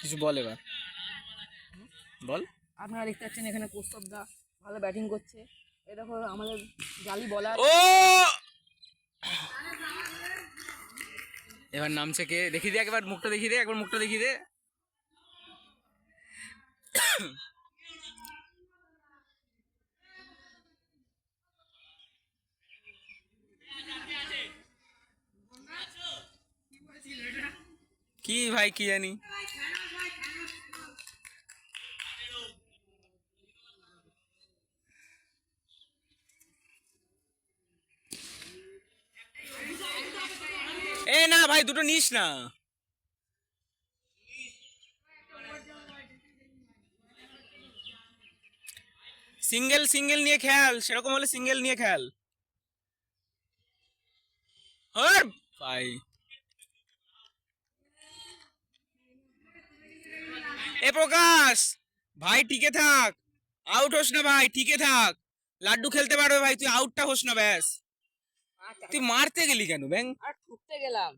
কিছু বল এবার, বল। আপনারা দেখতে পাচ্ছেন এখানে কৌস্তব দা ভালো ব্যাটিং করছে। এই দেখো আমাদের জালি বলার। ও এবার নামছে কে দেখি দে, একবার মুখটা দেখি দে, একবার মুখটা দেখি দে। কি ভাই কি জানি। এ না ভাই, দুটো নিস না। সিঙ্গেল সিঙ্গেল নিয়ে খেল, সেরকম হলে সিঙ্গেল নিয়ে খেল। হর ভাই, এ প্রকাশ ভাই টিকে থাক, আউট হোস না ভাই, টিকে থাক। লাড্ডু খেলতে পারবে ভাই, তুই আউটটা হোস না ব্যাস। তুই মারতে গেলি কেন ব্যাং? আর ঠুকতে গেলাম।